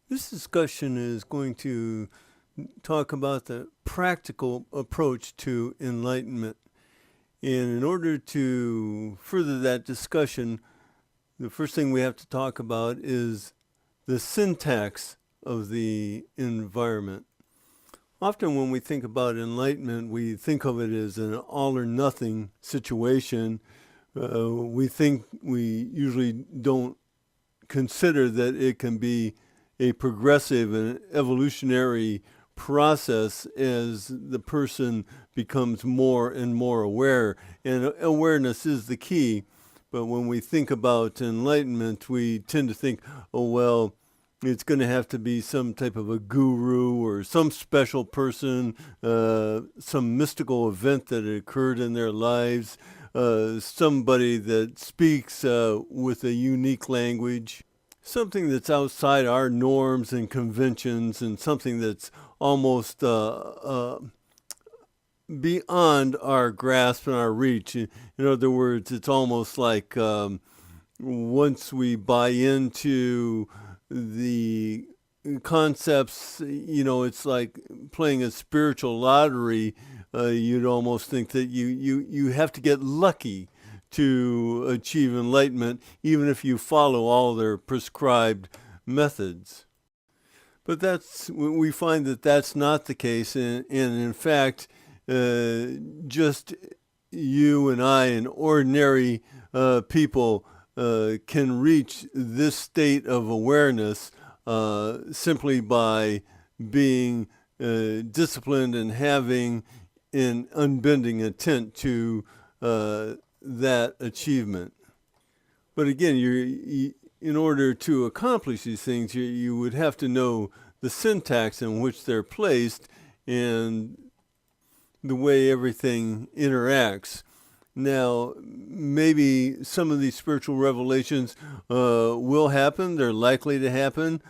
This discussion is going to talk about the practical approach to enlightenment. And in order to further that discussion, the first thing we have to talk about is the syntax of the environment. Often when we think about enlightenment, we think of it as an all or nothing situation. We usually don't consider that it can be a progressive and evolutionary process as the person becomes more and more aware. And awareness is the key. But when we think about enlightenment, we tend to think, oh, well, it's going to have to be some type of a guru or some special person, some mystical event that occurred in their lives, somebody that speaks with a unique language, something that's outside our norms and conventions, and something that's almost beyond our grasp and our reach. In other words, it's almost like once we buy into the concepts, it's like playing a spiritual lottery. You'd almost think that you have to get lucky to achieve enlightenment, even if you follow all their prescribed methods. But we find that that's not the case, and in fact, just you and I and ordinary people can reach this state of awareness simply by being disciplined and having an unbending intent to that achievement. But again, in order to accomplish these things, you would have to know the syntax in which they're placed and the way everything interacts. Now, maybe some of these spiritual revelations will happen. They're likely to happen.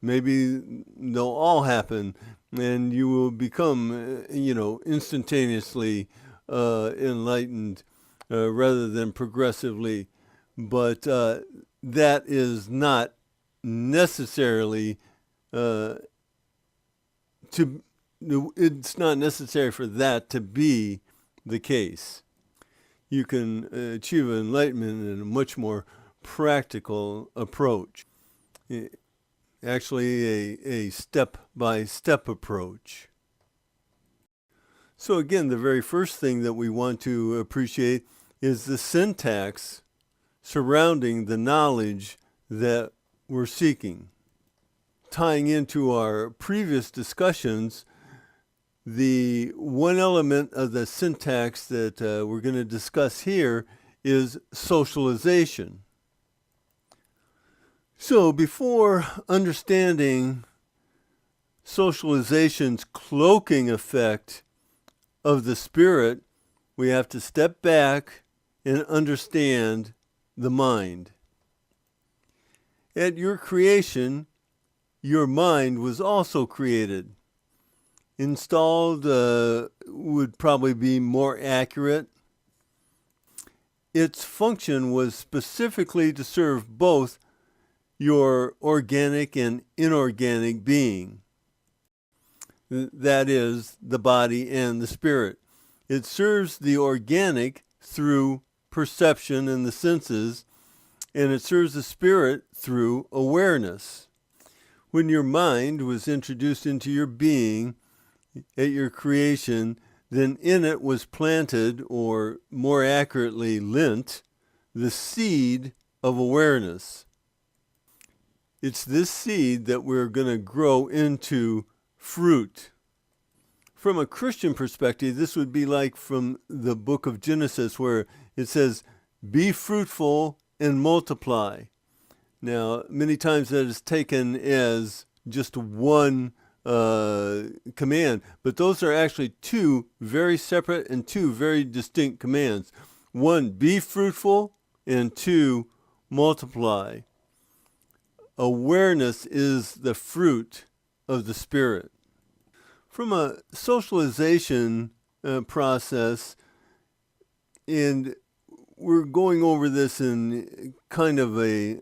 Maybe they'll all happen, and you will become, instantaneously enlightened rather than progressively. But that is not necessarily it's not necessary for that to be the case. You can achieve enlightenment in a much more practical approach. Actually, a step-by-step approach. So again, the very first thing that we want to appreciate is the syntax surrounding the knowledge that we're seeking. Tying into our previous discussions, the one element of the syntax that we're going to discuss here is socialization. So before understanding socialization's cloaking effect of the spirit, we have to step back and understand the mind. At your creation, your mind was also created. Installed would probably be more accurate. Its function was specifically to serve both your organic and inorganic being. That is, the body and the spirit. It serves the organic through perception and the senses, and it serves the spirit through awareness. When your mind was introduced into your being at your creation, then in it was planted, or more accurately lent, the seed of awareness. It's this seed that we're going to grow into fruit. From a Christian perspective, this would be like from the book of Genesis, where it says, "Be fruitful and multiply." Now, many times that is taken as just one command, but those are actually two very separate and two very distinct commands. One, be fruitful, and two, multiply. Awareness is the fruit of the spirit. From a socialization process, and we're going over this in kind of a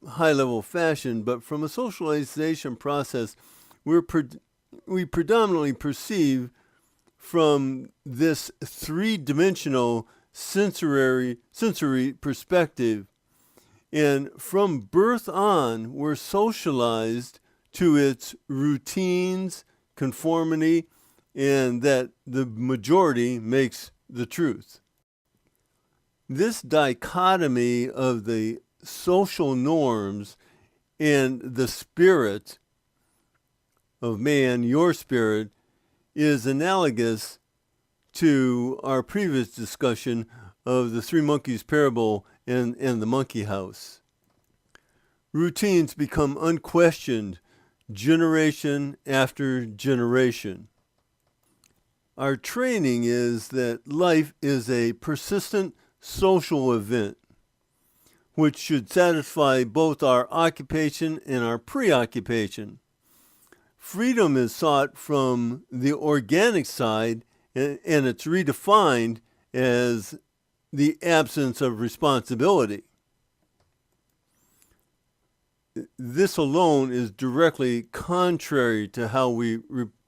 high-level fashion, but from a socialization process, we predominantly perceive from this three-dimensional sensory perspective. And from birth on, we're socialized to its routines, conformity, and that the majority makes the truth. This dichotomy of the social norms and the spirit of man, your spirit, is analogous to our previous discussion of the three monkeys parable and the monkey house. Routines become unquestioned generation after generation. Our training is that life is a persistent social event which should satisfy both our occupation and our preoccupation. Freedom is sought from the organic side, and it's redefined as the absence of responsibility. This alone is directly contrary to how we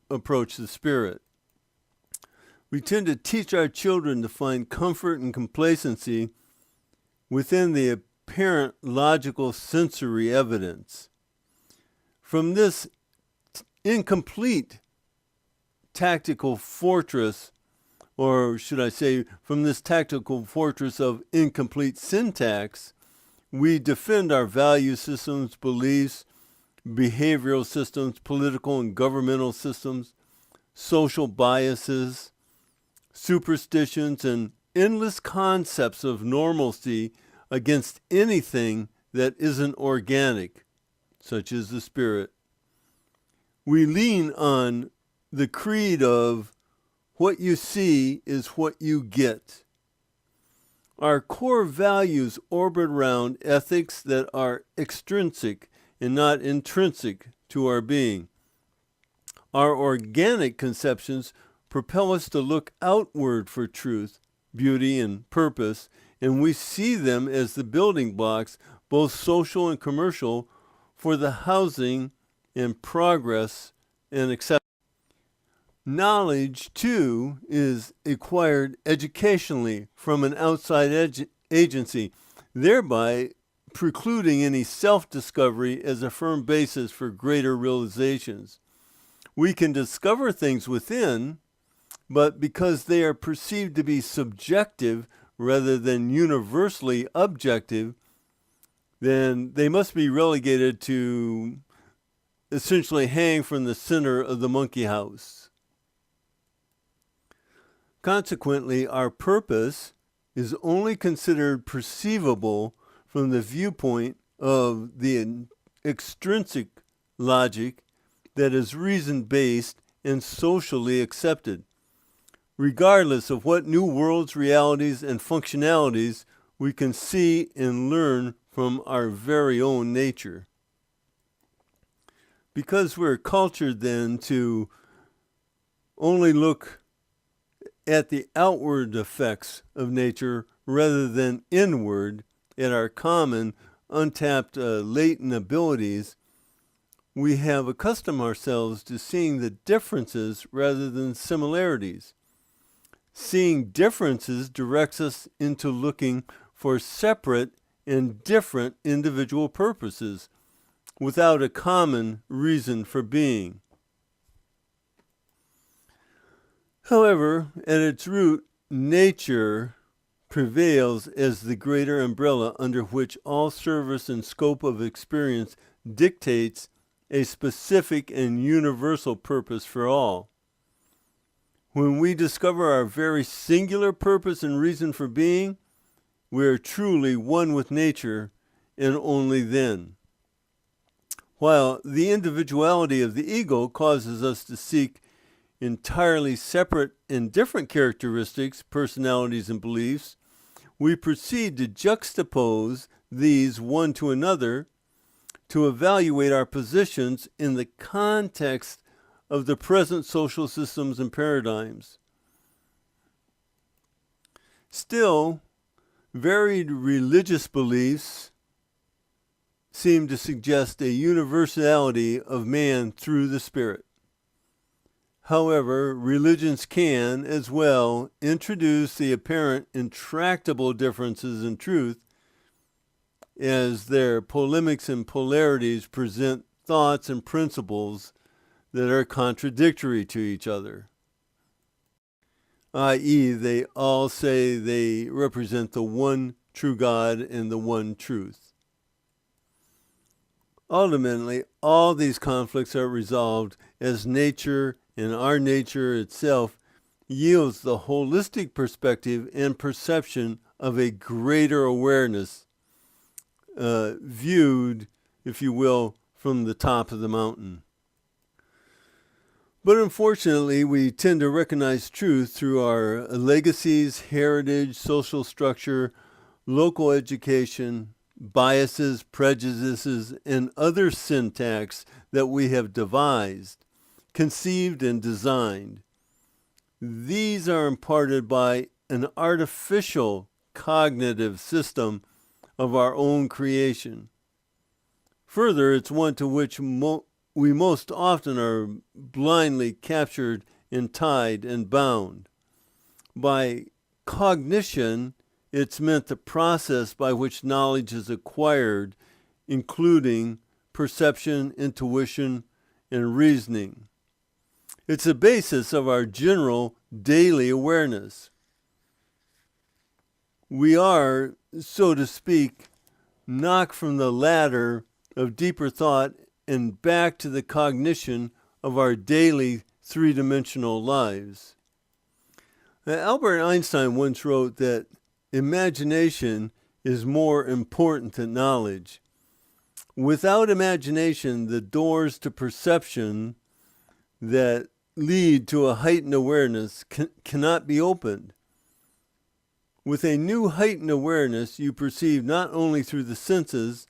approach the spirit. We tend to teach our children to find comfort and complacency within the apparent logical sensory evidence. From this incomplete tactical fortress, or should I say, from this tactical fortress of incomplete syntax, we defend our value systems, beliefs, behavioral systems, political and governmental systems, social biases, superstitions, and endless concepts of normalcy against anything that isn't organic, such as the spirit. We lean on the creed of what you see is what you get. Our core values orbit around ethics that are extrinsic and not intrinsic to our being. Our organic conceptions propel us to look outward for truth, beauty, and purpose, and we see them as the building blocks, both social and commercial, for the housing and progress and acceptance. Knowledge, too, is acquired educationally from an outside agency, thereby precluding any self-discovery as a firm basis for greater realizations. We can discover things within, but because they are perceived to be subjective rather than universally objective, then they must be relegated to essentially hang from the center of the monkey house. Consequently, our purpose is only considered perceivable from the viewpoint of the extrinsic logic that is reason-based and socially accepted, regardless of what new worlds, realities, and functionalities we can see and learn from our very own nature. Because we're cultured then to only look at the outward effects of nature rather than inward at our common, untapped, latent abilities, we have accustomed ourselves to seeing the differences rather than similarities. Seeing differences directs us into looking for separate and different individual purposes without a common reason for being. However, at its root, nature prevails as the greater umbrella under which all service and scope of experience dictates a specific and universal purpose for all. When we discover our very singular purpose and reason for being, we are truly one with nature, and only then. While the individuality of the ego causes us to seek entirely separate and different characteristics, personalities, and beliefs, we proceed to juxtapose these one to another to evaluate our positions in the context of the present social systems and paradigms. Still, Varied religious beliefs seem to suggest a universality of man through the Spirit. However, religions can, as well, introduce the apparent intractable differences in truth as their polemics and polarities present thoughts and principles that are contradictory to each other, i.e., they all say they represent the one true God and the one truth. Ultimately, all these conflicts are resolved as nature and our nature itself yields the holistic perspective and perception of a greater awareness viewed, if you will, from the top of the mountain. But unfortunately, we tend to recognize truth through our legacies, heritage, social structure, local education, biases, prejudices, and other syntax that we have devised, conceived, and designed. These are imparted by an artificial cognitive system of our own creation. Further, it's one to which we most often are blindly captured and tied and bound. By cognition, it's meant the process by which knowledge is acquired, including perception, intuition, and reasoning. It's the basis of our general daily awareness. We are, so to speak, knocked from the ladder of deeper thought and back to the cognition of our daily three-dimensional lives. Albert Einstein once wrote that imagination is more important than knowledge. Without imagination, the doors to perception that lead to a heightened awareness cannot be opened. With a new heightened awareness, you perceive not only through the senses,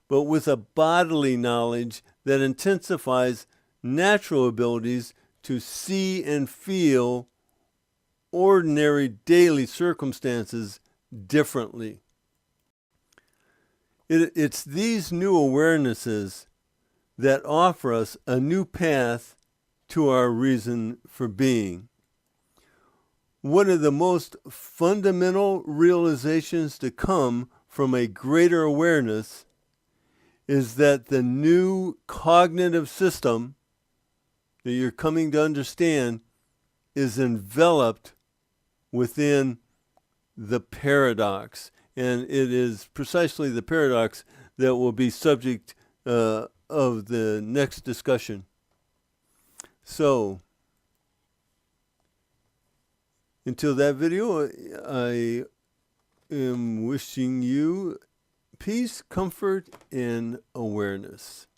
but with a bodily knowledge that intensifies natural abilities to see and feel ordinary daily circumstances differently. It's these new awarenesses that offer us a new path to our reason for being. One of the most fundamental realizations to come from a greater awareness is that the new cognitive system that you're coming to understand is enveloped within the paradox. And it is precisely the paradox that will be subject of the next discussion. So, until that video, I am wishing you peace, comfort, and awareness.